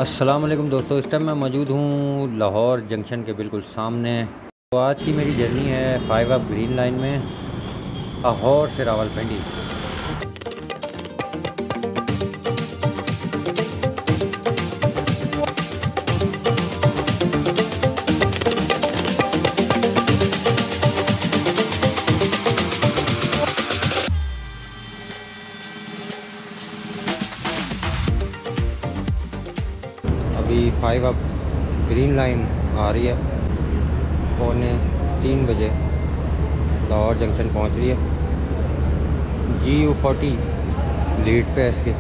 अस्सलाम वालेकुम दोस्तों, इस टाइम मैं मौजूद हूँ लाहौर जंक्शन के बिल्कुल सामने। तो आज की मेरी जर्नी है 5 अप ग्रीन लाइन में लाहौर से रावलपिंडी। अभी 5 अप ग्रीन लाइन आ रही है, 2:45 बजे लाहौर जंक्शन पहुंच रही है। GU40 लीड पे है इसके।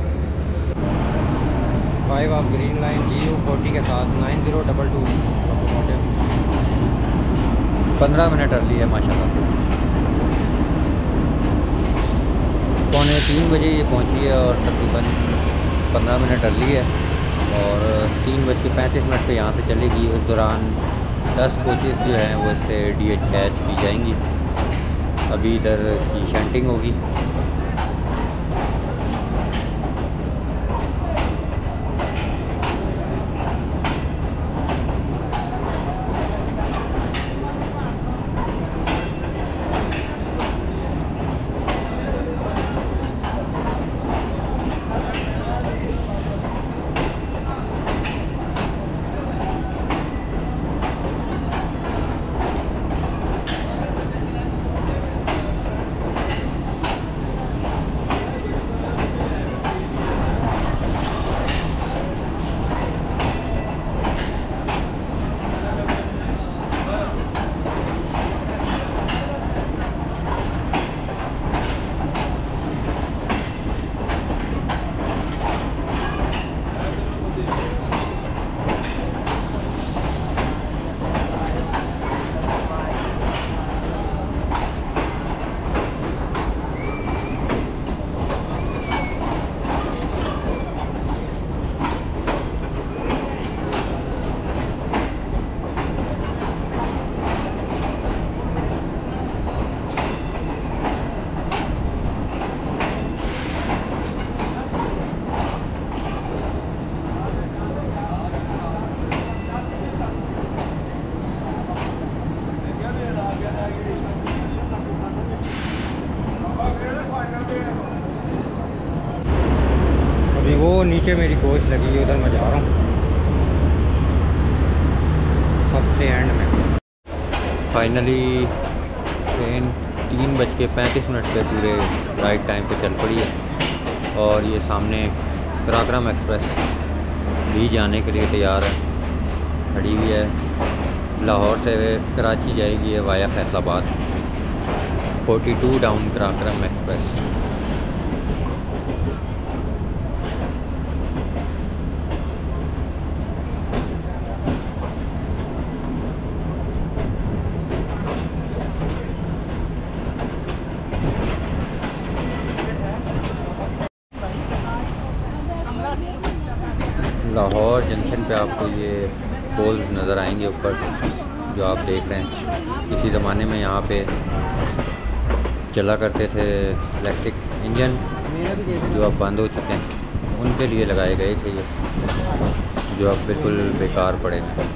5 अप ग्रीन लाइन GU40 के साथ 9022 लोकोमोटिव 15 मिनट अर्ली है माशाल्लाह से। 2:45 बजे ये पहुंची है और तकरीबन 15 मिनट अर्ली है और 3:35 पे यहाँ से चलेगी। उस दौरान 10 कोचेज़ जो हैं वो इससे DH कैच की जाएंगी। अभी इधर इसकी शंटिंग होगी। अभी वो नीचे मेरी कोच लगी है, उधर मैं जा रहा हूँ सबसे एंड में। फाइनली ट्रेन 3:35 पे पूरे राइट टाइम पे चल पड़ी है और ये सामने कराक्रम एक्सप्रेस भी जाने के लिए तैयार है, खड़ी हुई है। लाहौर से कराची जाएगी है via Faisalabad. 42 down Karakoram express. Lahore junction पे आपको ये पोल्स नज़र आएंगे ऊपर जो आप देख रहे हैं। किसी ज़माने में यहाँ पे चला करते थे इलेक्ट्रिक इंजन जो अब बंद हो चुके हैं, उनके लिए लगाए गए थे ये, जो अब बिल्कुल बेकार पड़े हैं।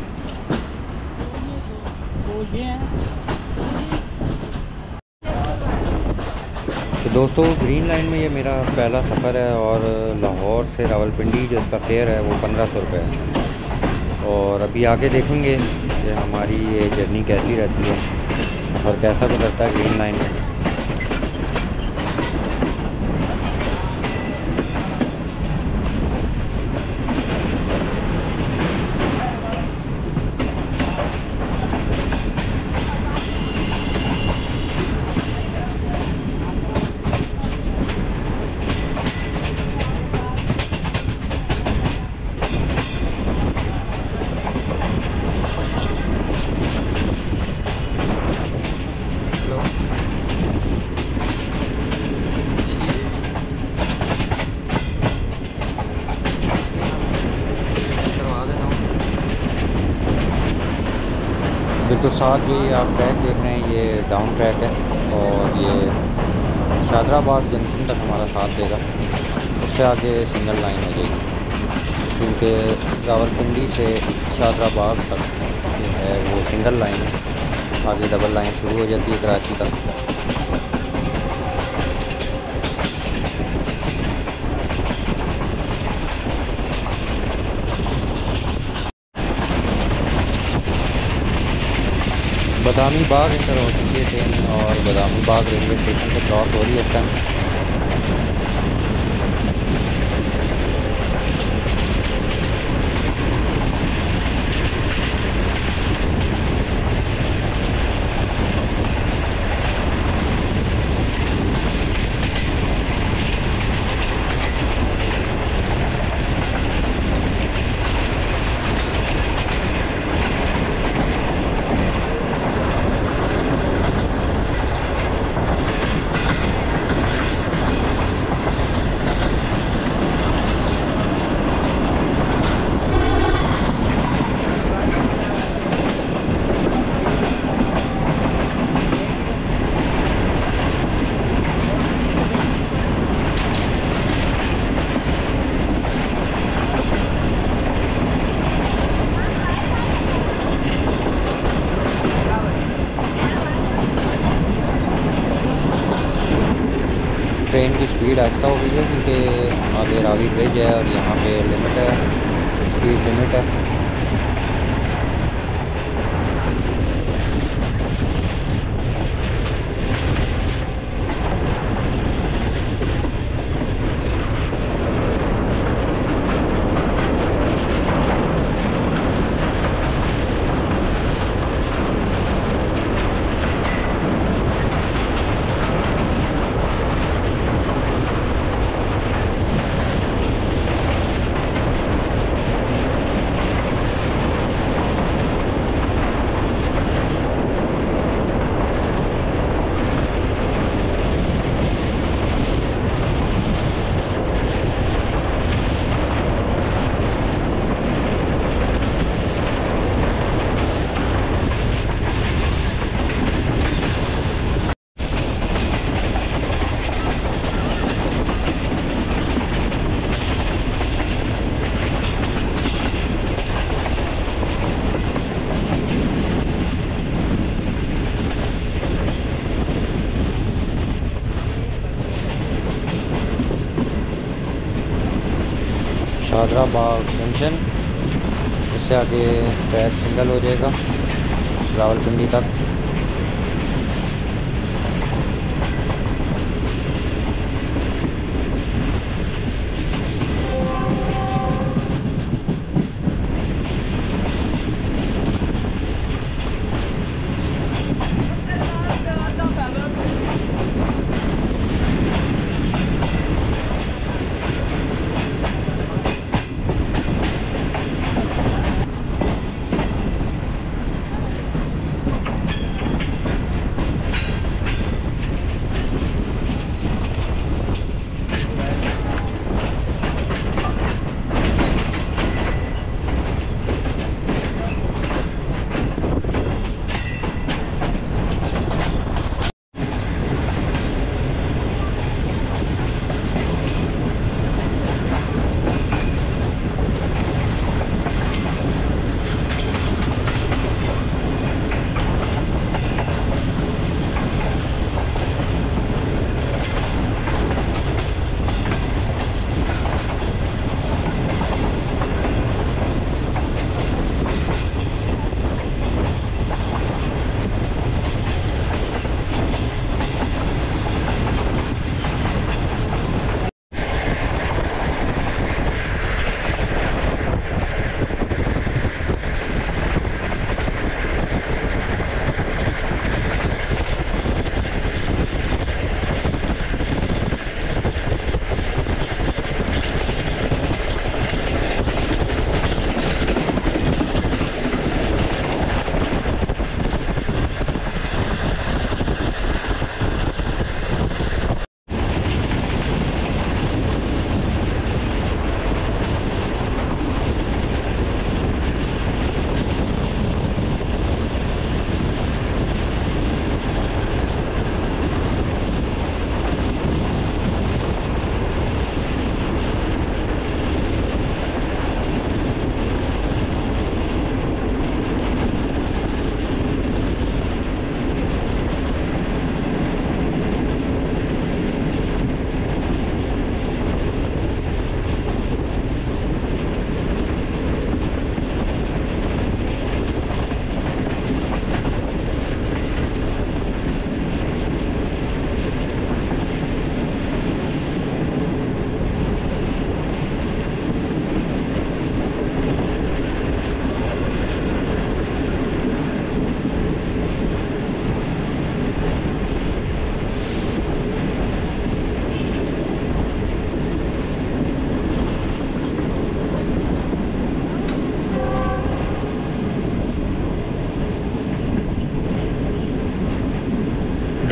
तो दोस्तों, ग्रीन लाइन में ये मेरा पहला सफ़र है और लाहौर से रावलपिंडी जो इसका फेयर है वो 1500 रुपये है। और अभी आगे देखेंगे कि हमारी ये जर्नी कैसी रहती है, सफ़र कैसा गुजरता है ग्रीन लाइन में। बिल्कुल साथ जो ये आप ट्रैक देख रहे हैं ये डाउन ट्रैक है और ये शादराबाद जंक्शन तक हमारा साथ देगा, उससे आगे सिंगल लाइन हो जाएगी। क्योंकि रावलपिंडी से शादरा बाग तक जो है वो सिंगल लाइन है, आगे डबल लाइन शुरू हो जाती है कराची तक। बदामी बाग इंटर हो चुकी है ट्रेन और बदामी बाग रेलवे स्टेशन से क्रॉस हो रही है इस टाइम। ट्रेन की स्पीड आहिस्ता हो गई है क्योंकि आगे रावी ब्रिज है और यहाँ पे लिमिट है, स्पीड लिमिट है। शादरा बाग जंक्शन, इससे आगे ट्रैक सिंगल हो जाएगा रावलपिंडी तक।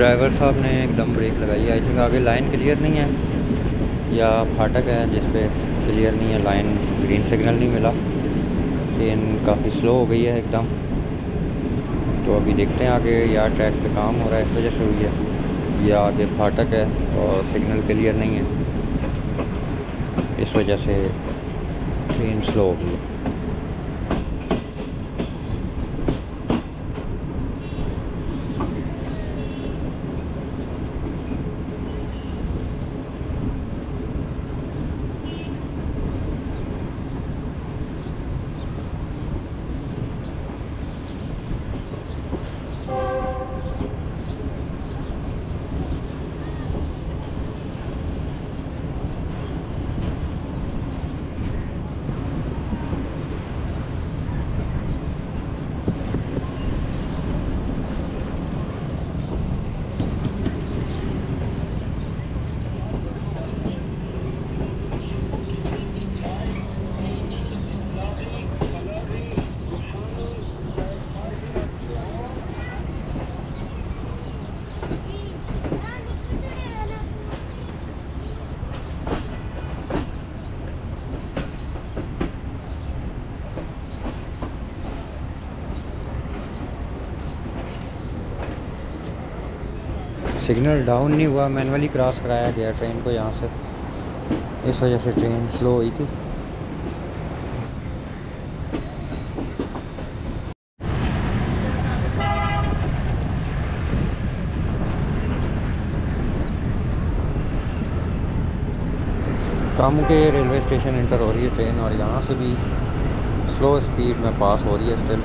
ड्राइवर साहब ने एकदम ब्रेक लगाई है। आई थिंक आगे लाइन क्लियर नहीं है या फाटक है जिस पे क्लियर नहीं है लाइन, ग्रीन सिग्नल नहीं मिला। ट्रेन काफ़ी स्लो हो गई है एकदम। तो अभी देखते हैं आगे, या ट्रैक पे काम हो रहा है इस वजह से हुई है, या आगे फाटक है और सिग्नल क्लियर नहीं है, इस वजह से ट्रेन स्लो हो गई है। सिग्नल डाउन नहीं हुआ, मैनुअली क्रॉस कराया गया ट्रेन को यहाँ से, इस वजह से ट्रेन स्लो हुई थी। कामू के रेलवे स्टेशन इंटर हो रही है ट्रेन और यहाँ से भी स्लो स्पीड में पास हो रही है स्टिल।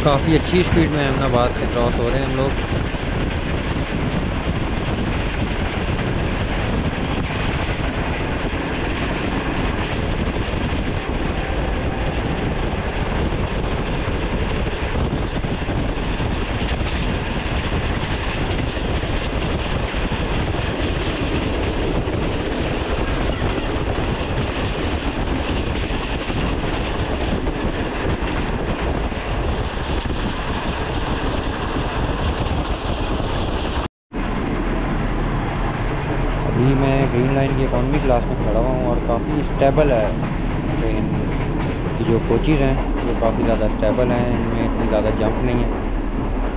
काफ़ी अच्छी स्पीड में अहमदाबाद से क्रॉस हो रहे हैं हम लोग। अभी मैं ग्रीन लाइन की इकॉनमी क्लास में खड़ा हुआ हूँ और काफ़ी स्टेबल है ट्रेन की जो कोचेज़ हैं वो काफ़ी ज़्यादा स्टेबल हैं, इनमें इतनी ज़्यादा जंप नहीं है,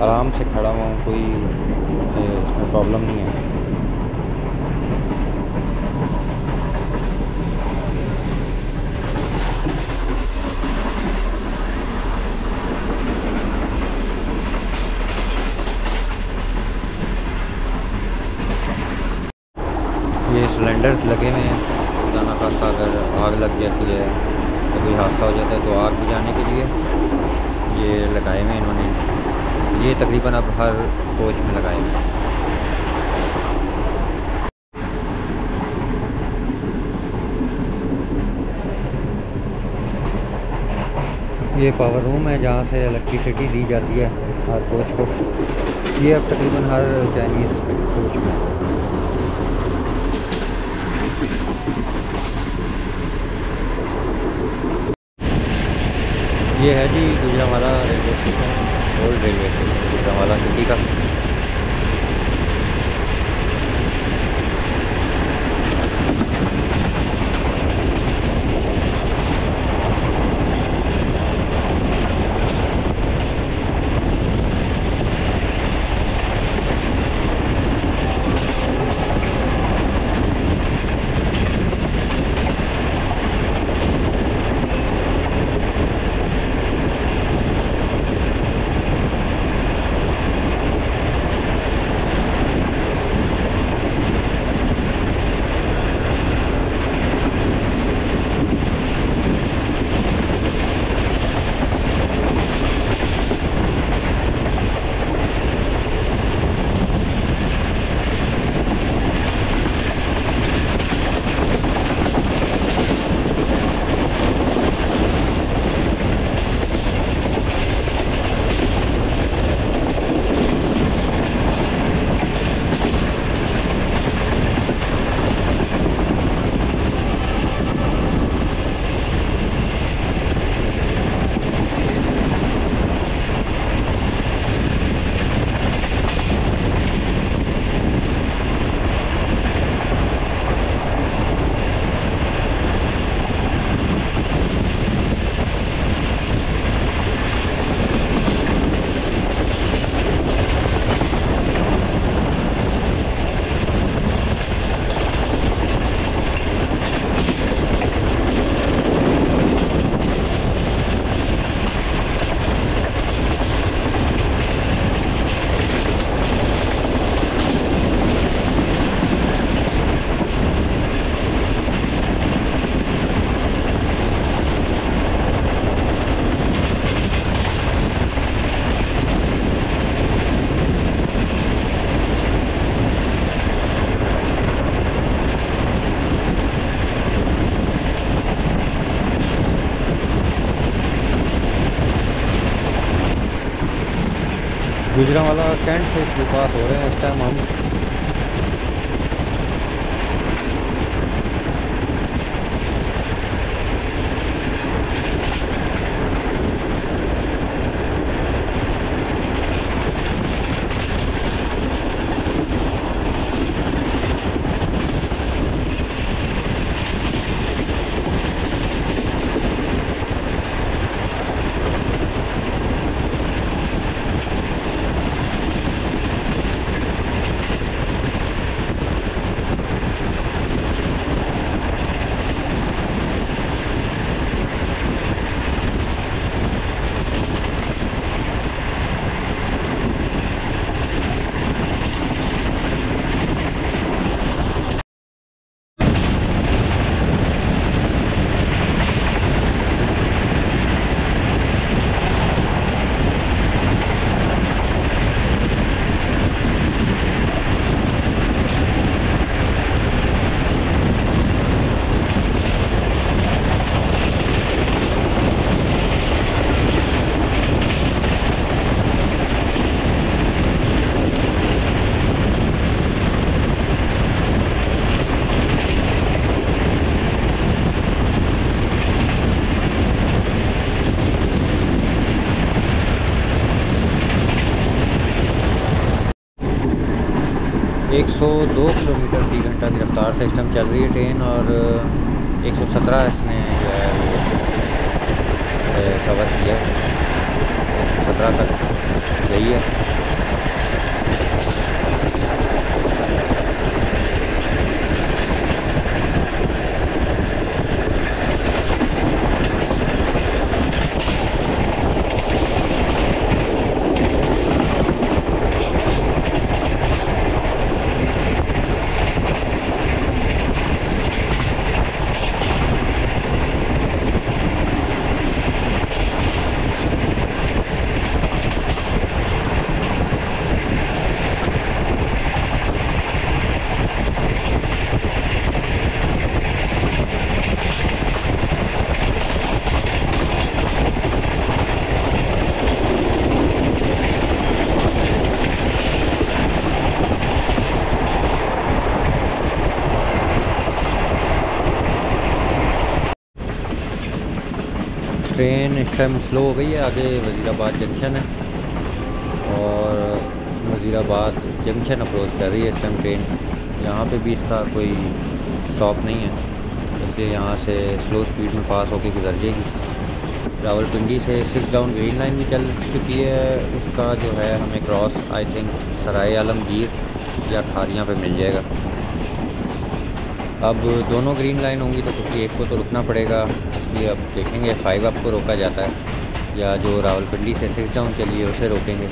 आराम से खड़ा हुआ हूँ, कोई इसमें प्रॉब्लम नहीं है। ये सिलेंडर्स लगे हुए हैं, खुदा ना खास्ता अगर आग लग जाती है तो कोई हादसा हो जाता है। तो आग बुझाने के लिए ये लगाए हुए इन्होंने, ये तकरीबन अब हर कोच में लगाए हुए हैं। ये पावर रूम है जहाँ से इलेक्ट्रिसिटी दी जाती है हर कोच को। ये अब तकरीबन हर चाइनीज़ कोच में है। ये है जी Gujranwala railway station, old railway station Gujranwala city का। गुजरांवाला कैंट से थ्रू पास हो रहे हैं इस टाइम हम। एक 102 किलोमीटर फी घंटा की रफ्तार से इस टाइम चल रही है ट्रेन, और 117 इसने जो है वो कवर किया, 117 तक गई है। टाइम स्लो हो गई है। आगे वज़ीराबाद जंक्शन है और वज़ीराबाद जंक्शन अप्रोच कर रही है इस टाइम ट्रेन। यहाँ पे भी इसका कोई स्टॉप नहीं है, इसलिए यहाँ से स्लो स्पीड में पास होके गुजर जाएगी। रावलपिंडी से 6 डाउन ग्रीन लाइन भी चल चुकी है, उसका जो है हमें क्रॉस आई थिंक सराय आलमगीर या खारियाँ पे मिल जाएगा। अब दोनों ग्रीन लाइन होंगी तो किसी एक को तो रुकना पड़ेगा, इसलिए अब देखेंगे 5 अप को रोका जाता है या जो रावलपिंडी से 6 डाउन चलिए उसे रोकेंगे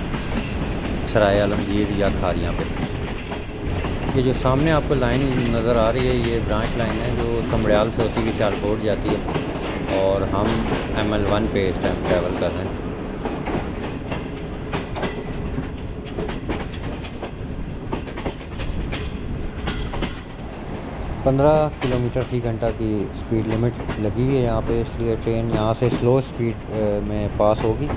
सराय आलमगीर या खारियाँ पे। ये जो सामने आपको लाइन नज़र आ रही है ये ब्रांच लाइन है जो समड़याल से होती हुई सियालकोट जाती है और हम ML1 पे इस टाइम ट्रैवल कर रहे हैं। 15 किलोमीटर फ़ी घंटा की स्पीड लिमिट लगी हुई है यहाँ पे, इसलिए ट्रेन यहाँ से स्लो स्पीड में पास होगी।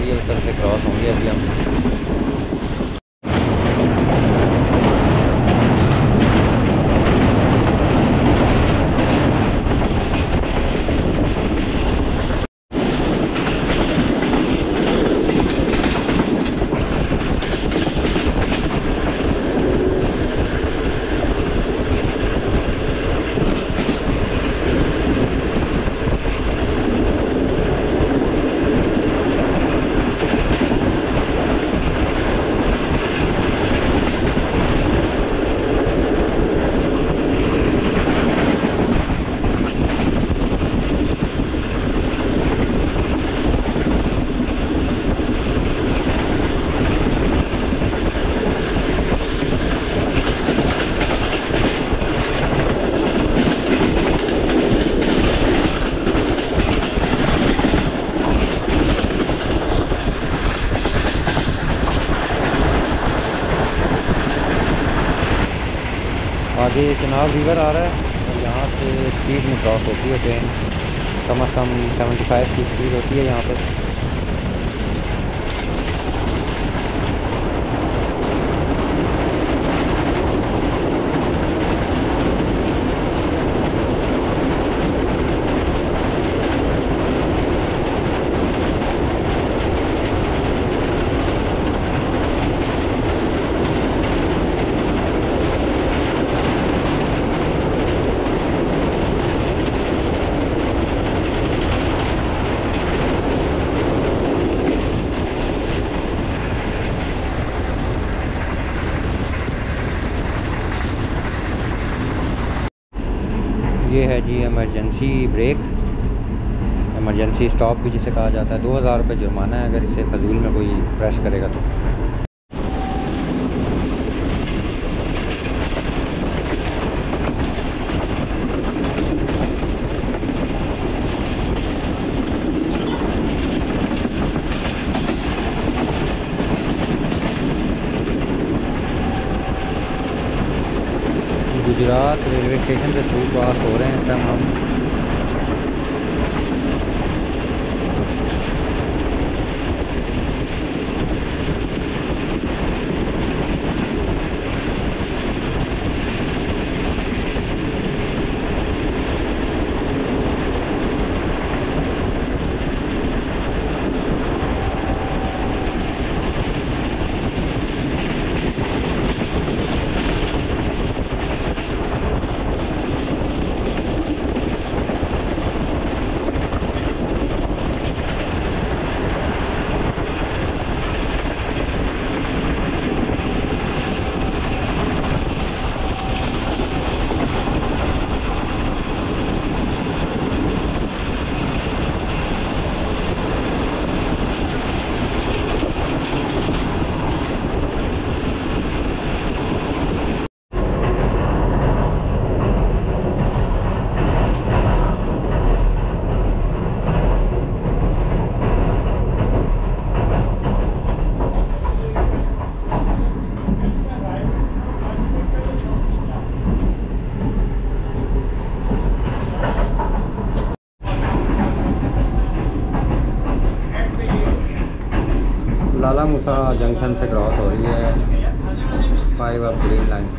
रही है उस तरफ से क्रॉस होंगे अभी हम। आगे चिनाब रिवर आ रहा है और यहाँ से स्पीड में क्रॉस होती है ट्रेन, कम से कम 75 की स्पीड होती है यहाँ पर। ये है जी इमरजेंसी ब्रेक, इमरजेंसी स्टॉप भी जिसे कहा जाता है। 2000 रुपये जुर्माना है अगर इसे फजूल में कोई प्रेस करेगा तो। गुजरात रेलवे स्टेशन से थ्रू पास हो रहे हैं इस टाइम हम। लाला मूसा जंक्शन से क्रॉस हो रही है 5 अब ग्रीन लाइन।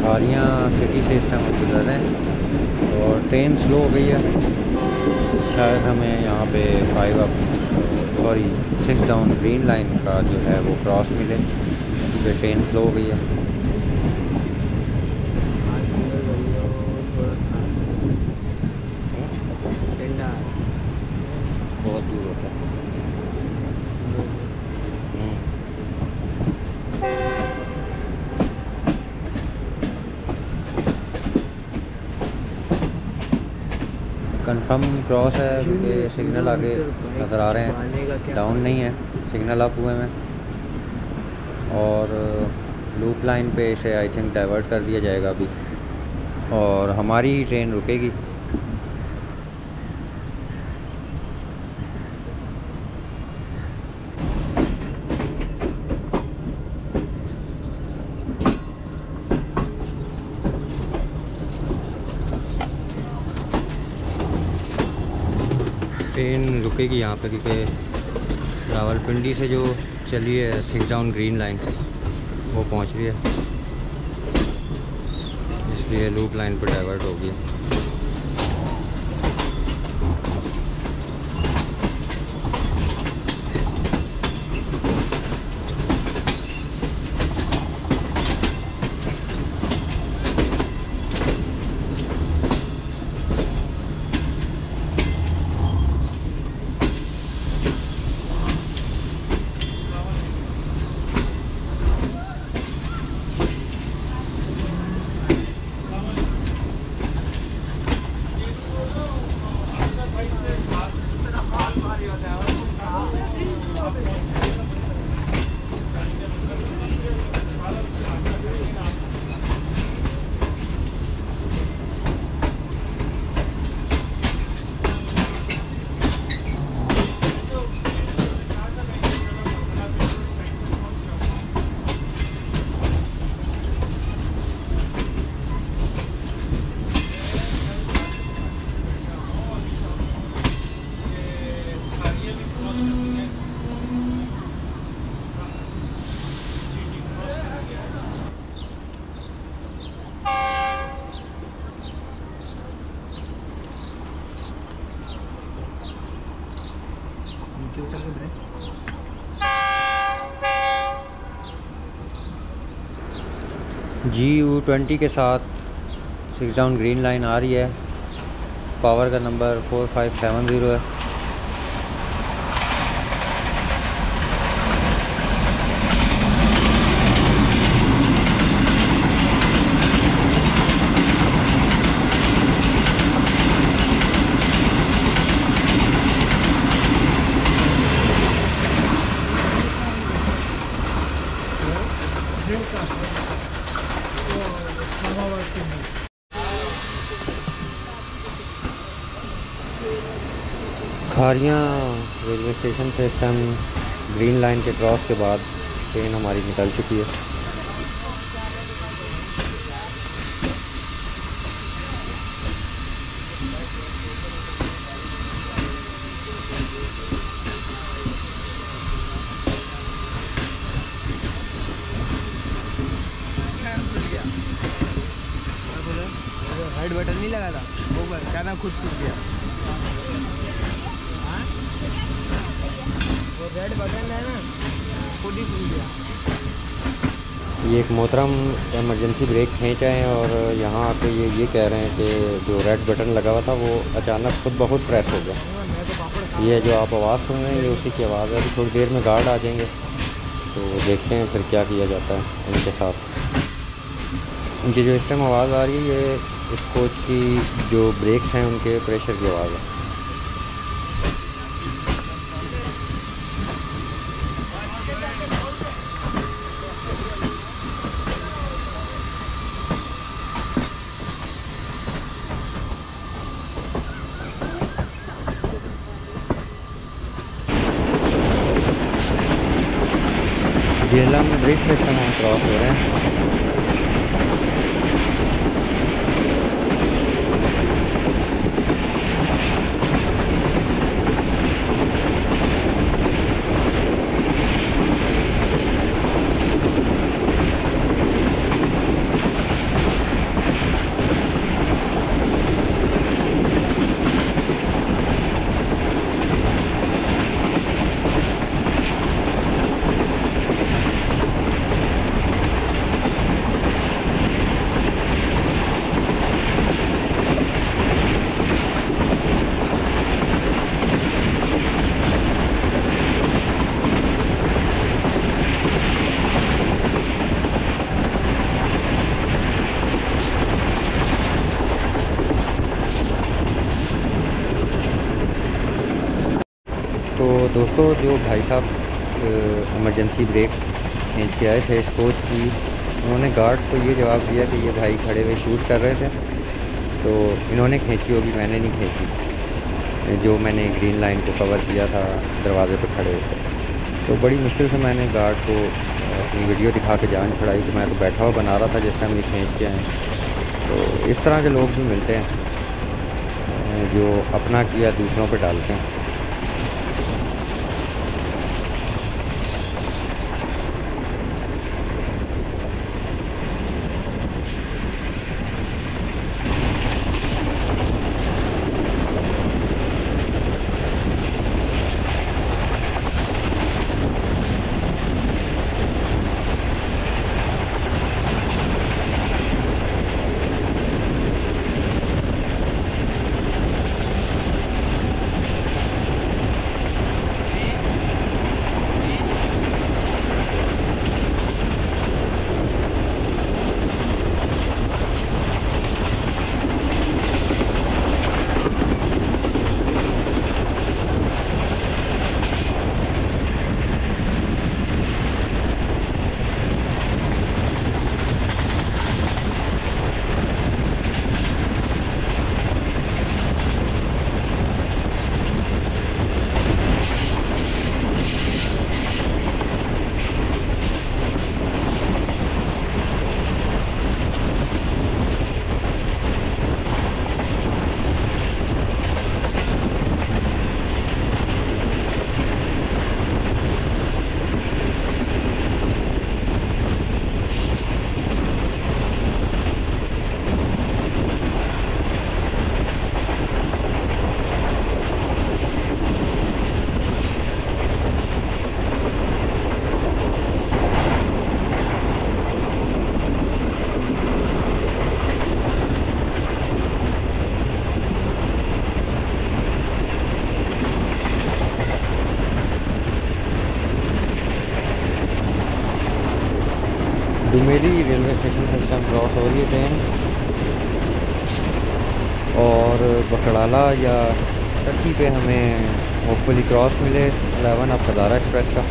खारियाँ सिटी से इस टाइम हम गुजर रहे हैं और ट्रेन स्लो हो गई है। शायद हमें यहाँ पे 6 डाउन ग्रीन लाइन का जो है वो क्रॉस मिले, क्योंकि ट्रेन स्लो हो गई है। बहुत दूर होता है। कंफर्म क्रॉस है क्योंकि सिग्नल आगे नज़र आ रहे हैं, डाउन नहीं है, सिग्नल अप हुए में। और लूप लाइन पे इसे आई थिंक डाइवर्ट कर दिया जाएगा अभी, और हमारी ही ट्रेन रुकेगी। ट्रेन रुकेगी यहाँ पे क्योंकि रावलपिंडी से जो चली है 6 डाउन ग्रीन लाइन वो पहुँच रही है, इसलिए लूप लाइन पर डाइवर्ट होगी। GU20 के साथ 6 डाउन ग्रीन लाइन आ रही है। पावर का नंबर 4570 है। खारियाँ रेलवे स्टेशन से इस टाइम ग्रीन लाइन के क्रॉस के बाद ट्रेन हमारी निकल चुकी है। राइट बटन नहीं लगा था वो क्या ना खुद टूट गया। वो रेड बटन है ना, खुद ही टूट गया। ये एक मोहतरम इमरजेंसी ब्रेक खींच आए हैं और यहाँ आके ये कह रहे हैं कि जो रेड बटन लगा हुआ था वो अचानक खुद ब खुद प्रेस हो गया। ये जो आप आवाज़ सुन रहे हैं ये उसी की आवाज़ है। अभी थोड़ी देर में गार्ड आ जाएंगे तो देखते हैं फिर क्या किया जाता है इनके साथ। इनकी जो इस टाइम आवाज़ आ रही है ये इस कोच की जो ब्रेक्स हैं उनके प्रेशर की आवाज़ है। झेलम ब्रिज सिस्टम हम क्रॉस हो रहे हैं। दोस्तों, जो भाई साहब इमरजेंसी ब्रेक खींच के आए थे इस कोच की, उन्होंने गार्ड्स को ये जवाब दिया कि ये भाई खड़े हुए शूट कर रहे थे, तो इन्होंने खींची होगी, मैंने नहीं खींची। जो मैंने ग्रीन लाइन को कवर किया था, दरवाजे पे खड़े होते, तो बड़ी मुश्किल से मैंने गार्ड को अपनी वीडियो दिखा के जान छुड़ाई कि मैं तो बैठा हुआ बना रहा था जिस टाइम ये खींच के आए। तो इस तरह के लोग भी मिलते हैं जो अपना किया दूसरों पे डालते हैं। डुमेली रेलवे स्टेशन से इस टाइम क्रॉस हो रही है ट्रेन, और बकड़ाला या टट्टी पे हमें होपफुली क्रॉस मिले 11 अप हज़ारा एक्सप्रेस का।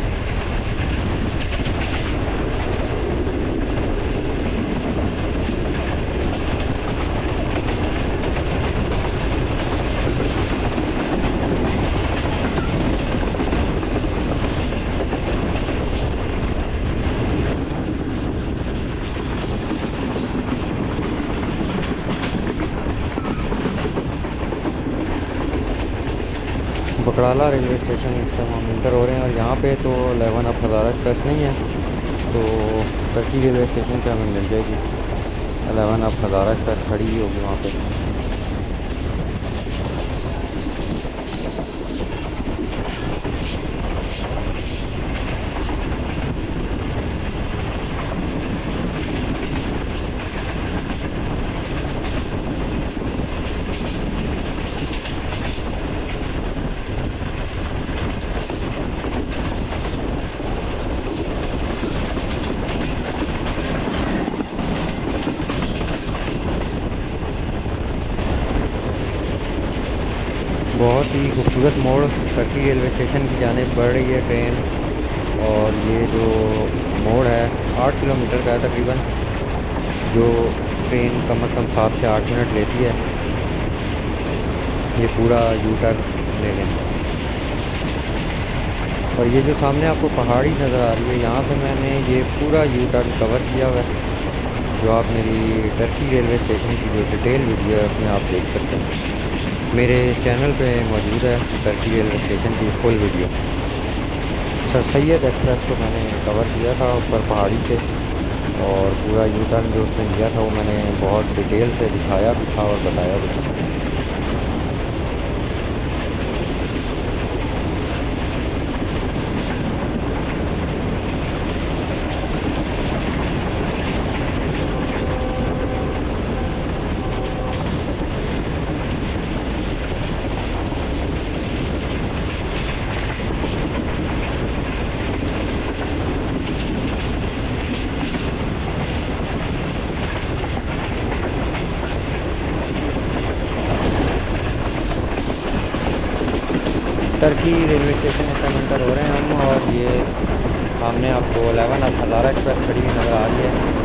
बकड़ाला रेलवे स्टेशन इस टाइम हम इंटर हो रहे हैं, और यहाँ पे तो 11 अप हज़ारा एक्सप्रेस नहीं है, तो टर्की रेलवे स्टेशन पे हमें मिल जाएगी 11 अप हज़ारा एक्सप्रेस खड़ी हुई होगी वहाँ पे। बहुत ही खूबसूरत मोड़ टर्की रेलवे स्टेशन की जानिब बढ़ रही है ट्रेन, और ये जो मोड़ है 8 किलोमीटर का है तकरीबन, जो ट्रेन कम से कम 7 से 8 मिनट लेती है ये पूरा यू टर्न लेने में। और ये जो सामने आपको पहाड़ी नज़र आ रही है, यहाँ से मैंने ये पूरा यू टर्न कवर किया हुआ है, जो आप मेरी टर्की रेलवे स्टेशन की जो डिटेल वीडियो है उसमें आप देख सकते हैं। मेरे चैनल पे मौजूद है टर्की रेलवे स्टेशन की full video. Sir Syed express को मैंने कवर किया था ऊपर पहाड़ी से, और पूरा यू टर्न जो उसने लिया था वो मैंने बहुत डिटेल से दिखाया भी था और बताया भी था। टर्की रेलवे स्टेशन इस टाइम एंटर हो रहे हैं हम। और ये सामने आपको 11 अब हज़ारा एक्सप्रेस खड़ी हुई नज़र आ रही है।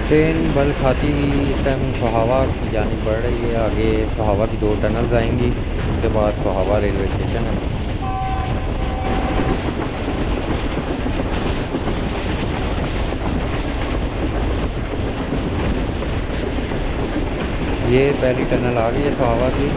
ट्रेन बल खाती हुई इस टाइम सोहावा की जानिब बढ़ रही है। आगे सोहावा की 2 टनल्स आएंगी, उसके बाद सोहावा रेलवे स्टेशन है। ये पहली टनल आ गई है सोहावा की।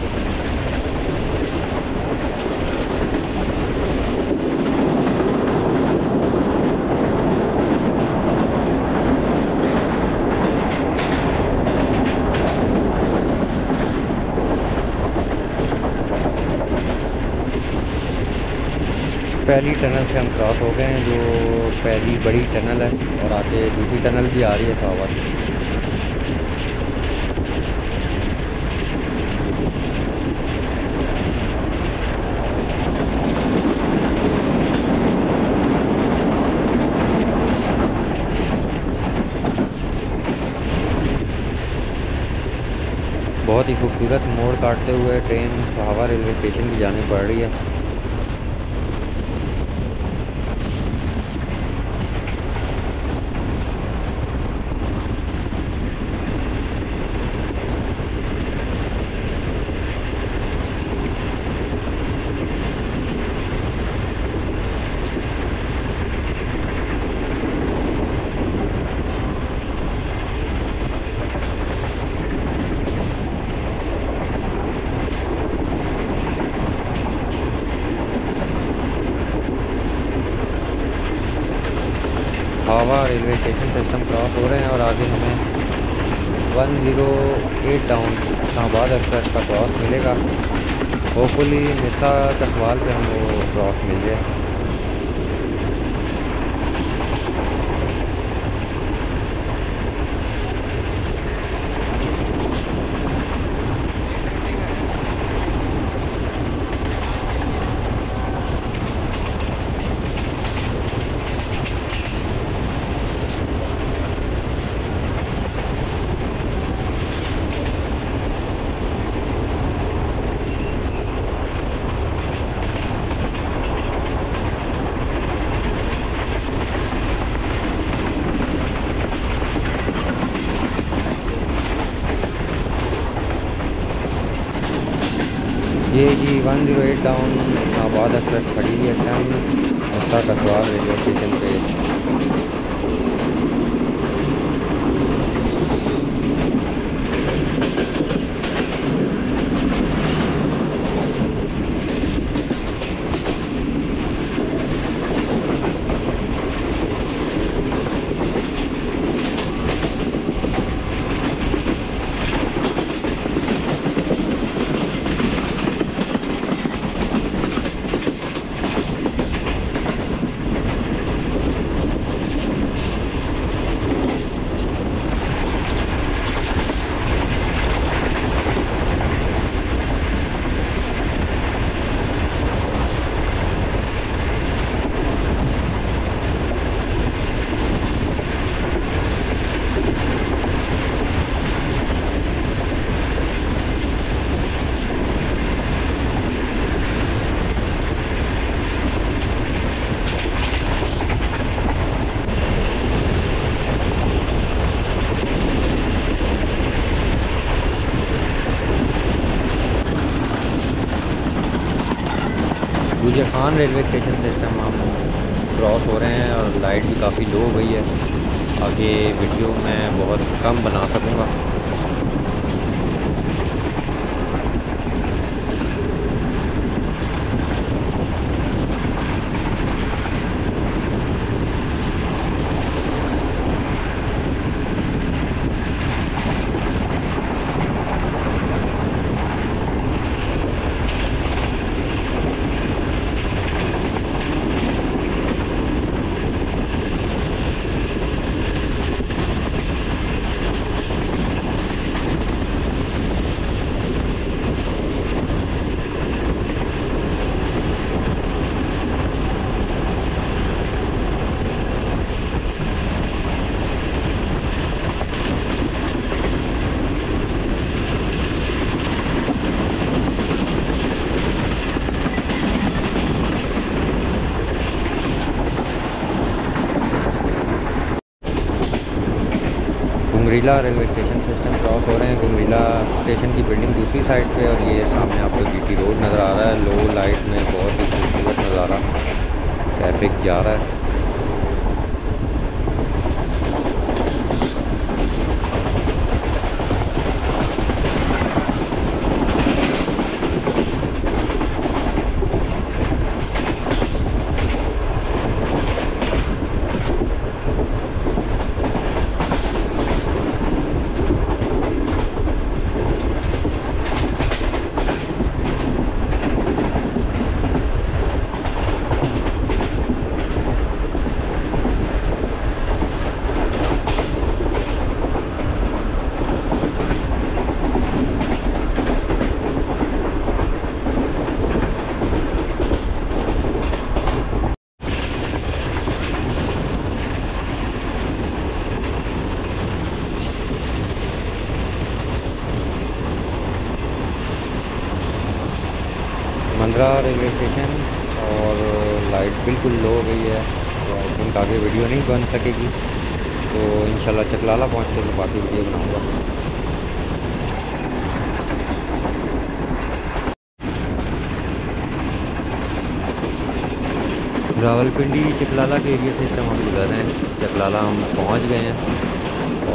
पहली टनल से हम क्रॉस हो गए हैं, जो पहली बड़ी टनल है, और आगे दूसरी टनल भी आ रही है सोहावा की। बहुत ही खूबसूरत मोड़ काटते हुए ट्रेन सोहावा रेलवे स्टेशन की जानिब बढ़ रही है। सोहावा रेलवे स्टेशन से हम क्रॉस हो रहे हैं और आगे हमें 108 डाउन इस्लामाबाद एक्सप्रेस का क्रॉस मिलेगा। होपफुली मिसा कसवाल पे हमको क्रॉस मिल जाए। ये जी 108 डाउन इस्लामाबाद एक्सप्रेस खड़ी हुई है इस टाइम मिसा कसवाल रेलवे स्टेशन पे। गुजर खान रेलवे स्टेशन से इस टाइम हम क्रॉस हो रहे हैं और लाइट भी काफ़ी लो हो गई है। आगे वीडियो मैं बहुत कम बना सकूँगा। गंगरीला रेलवे स्टेशन से इस टाइम क्रॉस हो रहे हैं। गंगरीला स्टेशन की बिल्डिंग दूसरी साइड पे और ये सामने आपको जीटी रोड नज़र आ रहा है। लो लाइट में बहुत ही खूबसूरत नज़ारा, ट्रैफिक जा रहा है। मंद्रा रेलवे स्टेशन और लाइट बिल्कुल लो हो गई है, तो आई थिंक आगे वीडियो नहीं बन सकेगी। तो इंशाल्लाह चकलाला पहुँच के मैं बाकी वीडियो बनाऊँगा। रावलपिंडी चकलाला के एरिया से इस टाइम हम गुजर रहे हैं। चकलाला हम पहुँच गए हैं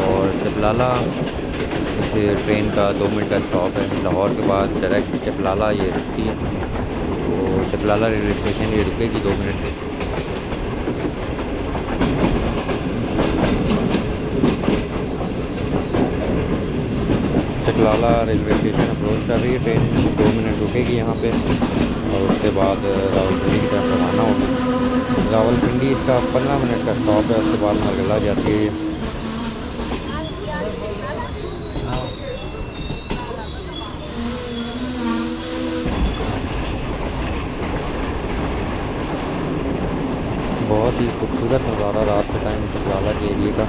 और चकलाला इसे ट्रेन का 2 मिनट का स्टॉप है। लाहौर के बाद डायरेक्ट चकलाला ये रुकती है, तो चकलाला रेलवे स्टेशन ये रुकेगी 2 minute. Chaklala railway station approach कर रही है ट्रेन, 2 मिनट रुकेगी यहाँ पे और उसके बाद रावलपिंडी की तरफ रवाना होगी। रावलपिंडी इसका 15 मिनट का स्टॉप है, उसके बाद मरगला जाती है। बहुत ही खूबसूरत नज़ारा रात के टाइम चकलाला के एरिए का।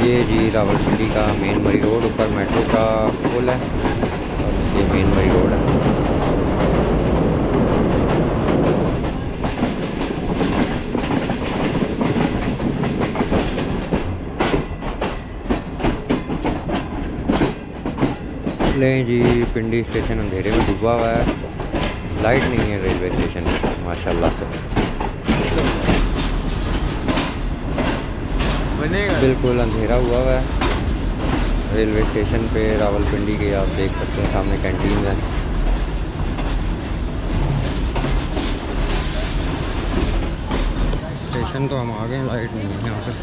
ये जी रावलपिंडी का मेन मरी रोड, ऊपर मेट्रो का पुल है और नीचे मेन मरी रोड है। लें जी, पिंडी स्टेशन अंधेरे में डूबा हुआ है, लाइट नहीं है रेलवे स्टेशन में माशाल्लाह से। बिल्कुल अंधेरा हुआ है रेलवे स्टेशन पे रावलपिंडी के। आप देख सकते हैं सामने कैंटीन है। स्टेशन तो हम आ गए, लाइट नहीं है यहाँ पर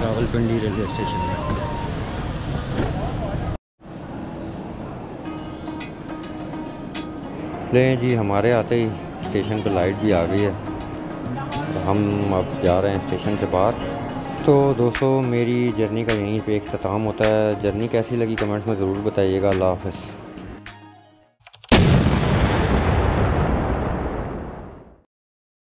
रावलपिंडी रेलवे स्टेशन में। लें जी, हमारे आते ही स्टेशन पे लाइट भी आ गई है, तो हम अब जा रहे हैं स्टेशन से बाहर। तो दोस्तों, मेरी जर्नी का यहीं पे इख्तिताम होता है। जर्नी कैसी लगी कमेंट्स में ज़रूर बताइएगा। अल्लाह हाफ़िज़।